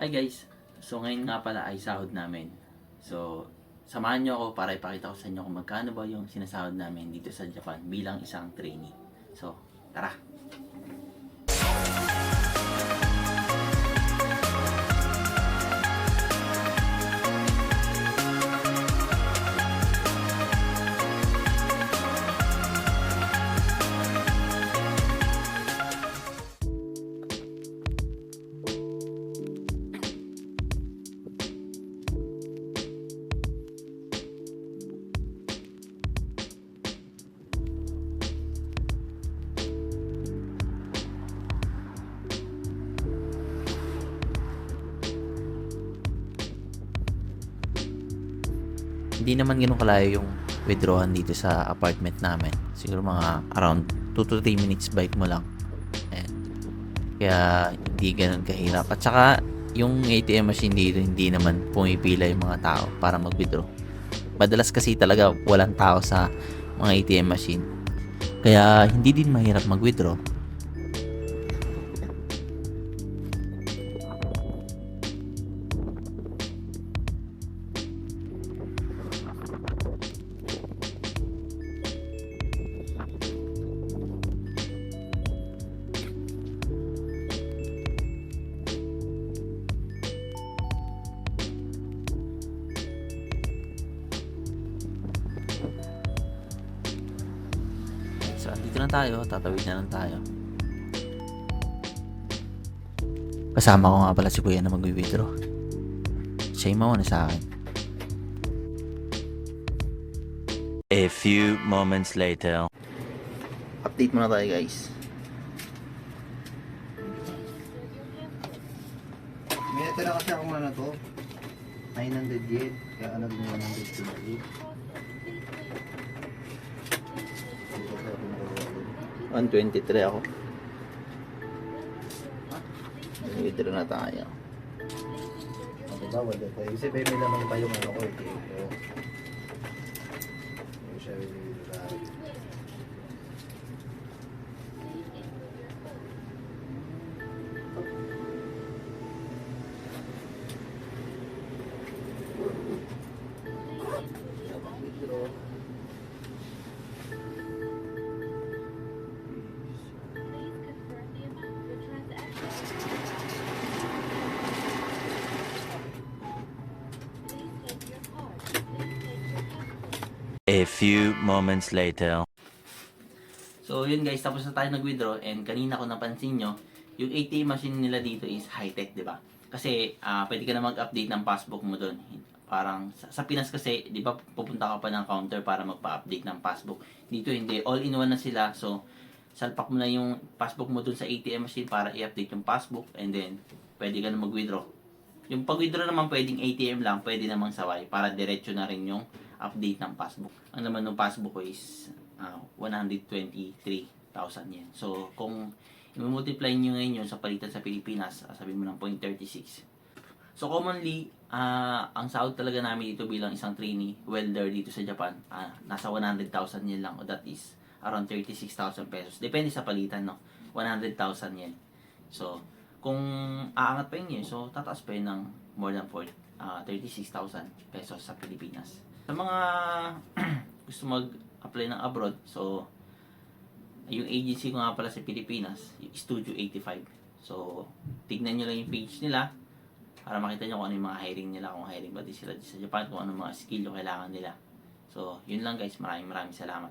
Hi guys! So ngayon nga pala ay sahod namin. So samahan nyo ako para ipakita ko sa inyo kung magkano ba yung sinasahod namin dito sa Japan bilang isang trainee. So tara! Hindi naman ganun kalayo yung withdrawal dito sa apartment namin. Siguro mga around 2 to 3 minutes bike mo lang. Ayan. Kaya hindi ganun kahirap. At saka yung ATM machine dito hindi naman pumipila yung mga tao para mag-withdraw. Madalas kasi talaga walang tao sa mga ATM machine. Kaya hindi din mahirap mag-withdraw. So, andito na tayo. Tatawid na lang tayo. Kasama ko nga pala si Kuya na mag-withdraw. Siya yung mauna sa akin. A few moments later. Update muna tayo guys. May natira kasi akong ano to 900 yen. Kaya ano din 120 123 ako. Withdraw na tayo. Ano ba? Wala pa. Isip may naman pa yung ano ko. Ito. Yung siya yung A few moments later. So yun guys, tapos na tayo nag-withdraw and kanina ko napansin nyo, yung ATM machine nila dito is high-tech, di ba? Kasi pwede ka na mag-update ng passbook mo doon. Parang sa Pinas kasi, di ba, pupunta ka pa ng counter para magpa-update ng passbook. Dito hindi, all-in-one na sila. So salpak mo na yung passbook mo doon sa ATM machine para i-update yung passbook and then pwede ka na mag-withdraw. Yung pag-withdraw naman pwedeng ATM lang, pwede namang saway para diretso na rin yung update ng passbook. Ang naman ng passbook ko is 123,000 yen. So, kung i-multiply nyo ngayon yun sa palitan sa Pilipinas, sabi mo ng 0.36. So, commonly, ang sahod talaga namin dito bilang isang trainee, welder dito sa Japan, nasa 100,000 yen lang. O that is around 36,000 pesos. Depende sa palitan, no? 100,000 yen. So, kung aangat pa yun, so tataas pa yun ng more than 36,000 pesos sa Pilipinas. Sa mga gusto mag-apply ng abroad, so yung agency ko nga pala sa Pilipinas, yung Studio 85. So, tignan nyo lang yung page nila para makita nyo kung ano yung mga hiring nila, kung hiring ba din sila sa Japan, kung ano mga skill yung kailangan nila. So, yun lang guys. Maraming salamat.